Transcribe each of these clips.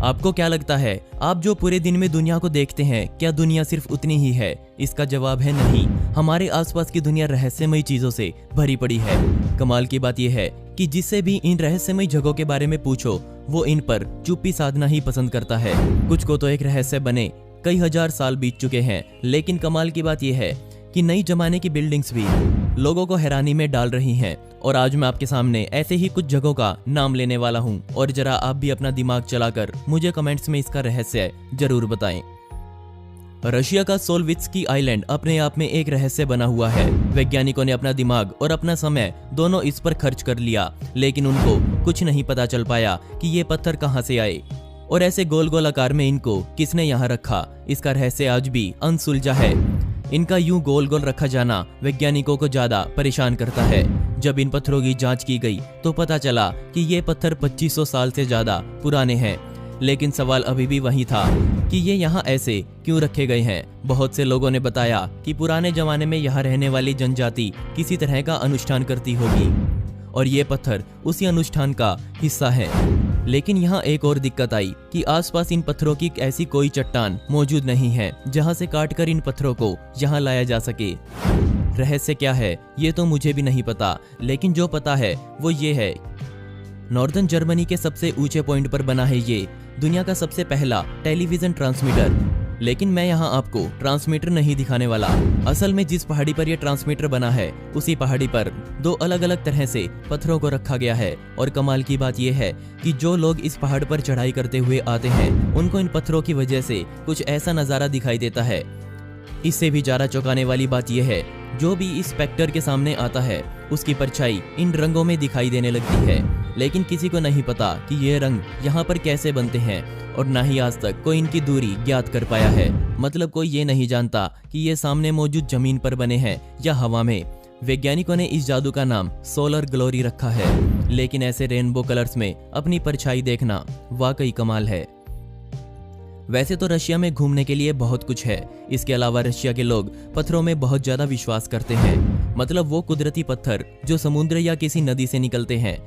आपको क्या लगता है, आप जो पूरे दिन में दुनिया को देखते हैं, क्या दुनिया सिर्फ उतनी ही है? इसका जवाब है नहीं। हमारे आसपास की दुनिया रहस्यमयी चीजों से भरी पड़ी है। कमाल की बात यह है कि जिससे भी इन रहस्यमयी जगहों के बारे में पूछो, वो इन पर चुप्पी साधना ही पसंद करता है। कुछ को तो एक रहस्य बने कई हजार साल बीत चुके हैं, लेकिन कमाल की बात यह है कि नई जमाने की बिल्डिंग्स भी लोगों को हैरानी में डाल रही हैं। और आज मैं आपके सामने ऐसे ही कुछ जगहों का नाम लेने वाला हूं, और जरा आप भी अपना दिमाग चलाकर मुझे कमेंट्स में इसका रहस्य जरूर बताएं। रशिया का सोलवित्स्की आइलैंड अपने आप में एक रहस्य बना हुआ है। वैज्ञानिकों ने अपना दिमाग और अपना समय दोनों इस पर खर्च कर लिया, लेकिन उनको कुछ नहीं पता चल पाया कि ये पत्थर कहां से आए और ऐसे गोल गोल आकार में इनको किसने यहाँ रखा। इसका रहस्य आज भी अनसुलझा है। इनका यूं गोल गोल रखा जाना वैज्ञानिकों को ज्यादा परेशान करता है। जब इन पत्थरों की जांच की गई तो पता चला कि ये पत्थर 2500 साल से ज्यादा पुराने हैं, लेकिन सवाल अभी भी वही था कि ये यहाँ ऐसे क्यों रखे गए हैं। बहुत से लोगों ने बताया कि पुराने जमाने में यहाँ रहने वाली जनजाति किसी तरह का अनुष्ठान करती होगी और ये पत्थर उसी अनुष्ठान का हिस्सा है। लेकिन यहाँ एक और दिक्कत आई कि आसपास इन पत्थरों की ऐसी कोई चट्टान मौजूद नहीं है जहाँ से काटकर इन पत्थरों को यहाँ लाया जा सके। रहस्य क्या है ये तो मुझे भी नहीं पता, लेकिन जो पता है वो ये है, नॉर्दर्न जर्मनी के सबसे ऊंचे पॉइंट पर बना है ये दुनिया का सबसे पहला टेलीविजन ट्रांसमीटर। लेकिन मैं यहाँ आपको ट्रांसमीटर नहीं दिखाने वाला। असल में जिस पहाड़ी पर यह ट्रांसमीटर बना है, उसी पहाड़ी पर दो अलग अलग तरह से पत्थरों को रखा गया है। और कमाल की बात यह है कि जो लोग इस पहाड़ पर चढ़ाई करते हुए आते हैं, उनको इन पत्थरों की वजह से कुछ ऐसा नजारा दिखाई देता है। इससे भी ज्यादा चौंकाने वाली बात यह है, जो भी इस स्पेक्टर के सामने आता है उसकी परछाई इन रंगों में दिखाई देने लगती है। लेकिन किसी को नहीं पता कि ये रंग यहाँ पर कैसे बनते हैं, और ना ही आज तक कोई इनकी दूरी ज्ञात कर पाया है। मतलब कोई ये नहीं जानता कि ये सामने मौजूद जमीन पर बने हैं या हवा में। वैज्ञानिकों ने इस जादू का नाम सोलर ग्लोरी रखा है, लेकिन ऐसे रेनबो कलर्स में अपनी परछाई देखना वाकई कमाल है। वैसे तो रशिया में घूमने के लिए बहुत कुछ है। इसके अलावा रशिया के लोग पत्थरों में बहुत ज्यादा विश्वास करते हैं। मतलब वो कुदरती पत्थर जो समुद्र या किसी नदी से निकलते हैं।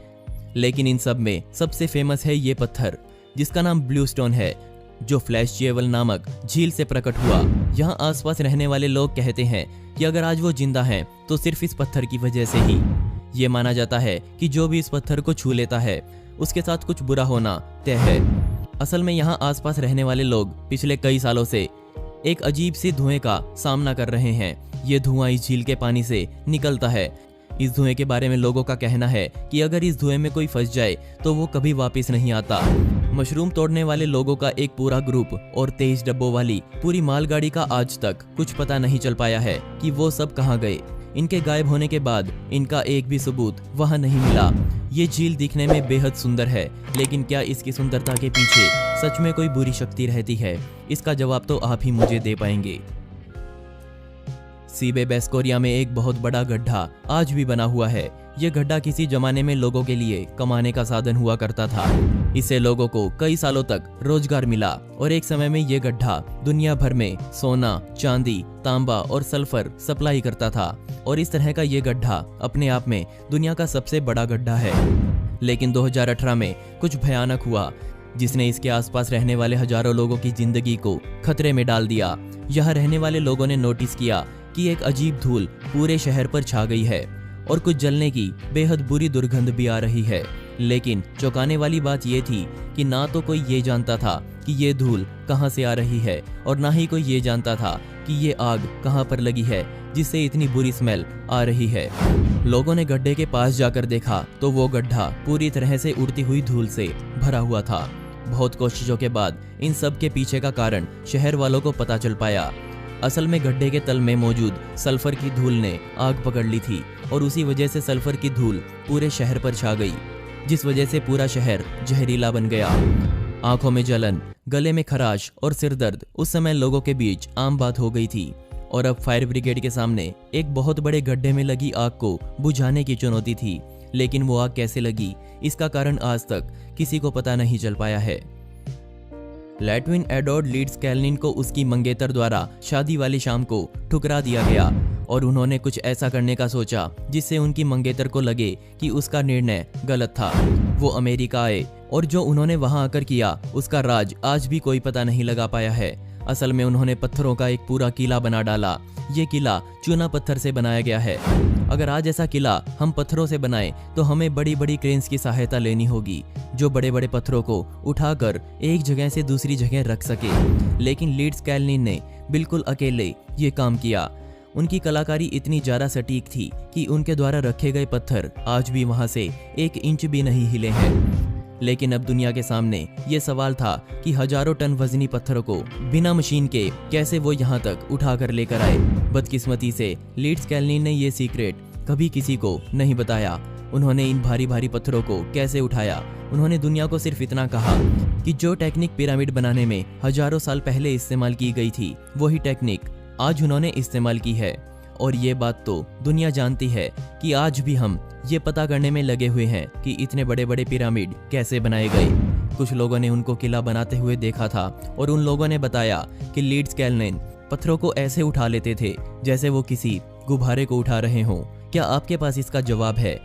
लेकिन इन सब में सबसे फेमस है ये पत्थर जिसका नाम ब्लू स्टोन है, जो फ्लैशजेवल नामक झील से प्रकट हुआ। यहाँ आसपास रहने वाले लोग कहते हैं कि अगर आज वो जिंदा हैं तो सिर्फ इस पत्थर की वजह से ही। ये माना जाता है कि जो भी इस पत्थर को छू लेता है उसके साथ कुछ बुरा होना तय है। असल में यहाँ आसपास रहने वाले लोग पिछले कई सालों से एक अजीब सी धुएं का सामना कर रहे हैं। ये धुआं इस झील के पानी से निकलता है। इस धुएं के बारे में लोगों का कहना है कि अगर इस धुएं में कोई फंस जाए तो वो कभी वापस नहीं आता। मशरूम तोड़ने वाले लोगों का एक पूरा ग्रुप और 23 डब्बों वाली पूरी मालगाड़ी का आज तक कुछ पता नहीं चल पाया है कि वो सब कहाँ गए। इनके गायब होने के बाद इनका एक भी सबूत वहां नहीं मिला। ये झील दिखने में बेहद सुंदर है, लेकिन क्या इसकी सुंदरता के पीछे सच में कोई बुरी शक्ति रहती है? इसका जवाब तो आप ही मुझे दे पाएंगे। सीबेबेस्कोरिया में एक बहुत बड़ा गड्ढा आज भी बना हुआ है। यह गड्ढा किसी जमाने में लोगों के लिए कमाने का साधन हुआ करता था। इससे लोगों को कई सालों तक रोजगार मिला और एक समय में यह गड्ढा दुनिया भर में सोना, चांदी, तांबा और सल्फर सप्लाई करता था। और इस तरह का यह गड्ढा अपने आप में दुनिया का सबसे बड़ा गड्ढा है। लेकिन 2018 में कुछ भयानक हुआ जिसने इसके आसपास रहने वाले हजारों लोगों की जिंदगी को खतरे में डाल दिया। यहाँ रहने वाले लोगों ने नोटिस किया कि एक अजीब धूल पूरे शहर पर छा गई है और कुछ जलने की बेहद बुरी दुर्गंध भी आ रही है। लेकिन चौंकाने वाली बात यह थी कि ना तो कोई ये जानता था कि ये धूल कहां से आ रही है, और ना ही कोई ये जानता था कि ये आग कहां पर लगी है जिससे इतनी बुरी स्मेल आ रही है। लोगों ने गड्ढे के पास जाकर देखा तो वो गड्ढा पूरी तरह से उड़ती हुई धूल से भरा हुआ था। बहुत कोशिशों के बाद इन सब के पीछे का कारण शहर वालों को पता चल पाया। असल में गड्ढे के तल में मौजूद सल्फर की धूल ने आग पकड़ ली थी और उसी वजह से सल्फर की धूल पूरे शहर पर छा गई, जिस वजह से पूरा शहर जहरीला बन गया। आंखों में जलन, गले में खराश और सिर दर्द उस समय लोगों के बीच आम बात हो गई थी। और अब फायर ब्रिगेड के सामने एक बहुत बड़े गड्ढे में लगी आग को बुझाने की चुनौती थी। लेकिन वो आग कैसे लगी, इसका कारण आज तक किसी को पता नहीं चल पाया है। लैट्विन एडोर्ड लीड्स कैलनिन को उसकी मंगेतर द्वारा शादी वाली शाम को ठुकरा दिया गया और उन्होंने कुछ ऐसा करने का सोचा जिससे उनकी मंगेतर को लगे कि उसका निर्णय गलत था। वो अमेरिका आए और जो उन्होंने वहां आकर किया उसका राज आज भी कोई पता नहीं लगा पाया है। असल में उन्होंने पत्थरों का एक पूरा किला बना डाला। ये किला चूना पत्थर से बनाया गया है। अगर आज ऐसा किला हम पत्थरों से बनाएं तो हमें बड़ी बड़ी क्रेन्स की सहायता लेनी होगी जो बड़े बड़े पत्थरों को उठाकर एक जगह से दूसरी जगह रख सके। लेकिन लीड स्कैलनिन ने बिल्कुल अकेले ये काम किया। उनकी कलाकारी इतनी ज्यादा सटीक थी कि उनके द्वारा रखे गए पत्थर आज भी वहां से 1 इंच भी नहीं हिले हैं। लेकिन अब दुनिया के सामने ये सवाल था कि हजारों टन वजनी पत्थरों को बिना मशीन के कैसे वो यहाँ तक उठाकर लेकर आए। बदकिस्मती से लीड स्कैलनिन ने ये सीक्रेट कभी किसी को नहीं बताया। उन्होंने इन भारी भारी पत्थरों को कैसे उठाया, उन्होंने दुनिया को सिर्फ इतना कहा कि जो टेक्निक पिरामिड बनाने में हजारों साल पहले इस्तेमाल की गई थी वही टेक्निक आज उन्होंने इस्तेमाल की है। और ये बात तो दुनिया जानती है कि आज भी हम ये पता करने में लगे हुए हैं कि इतने बड़े बड़े पिरामिड कैसे बनाए गए। कुछ लोगों ने उनको किला बनाते हुए देखा था और उन लोगों ने बताया कि लीड स्कैलनिन पत्थरों को ऐसे उठा लेते थे जैसे वो किसी गुब्बारे को उठा रहे हों। क्या आपके पास इसका जवाब है?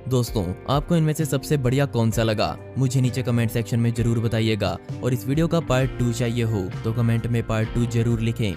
दोस्तों, आपको इनमें से सबसे बढ़िया कौन सा लगा मुझे नीचे कमेंट सेक्शन में जरूर बताइएगा। और इस वीडियो का पार्ट 2 चाहिए हो तो कमेंट में पार्ट 2 जरूर लिखें।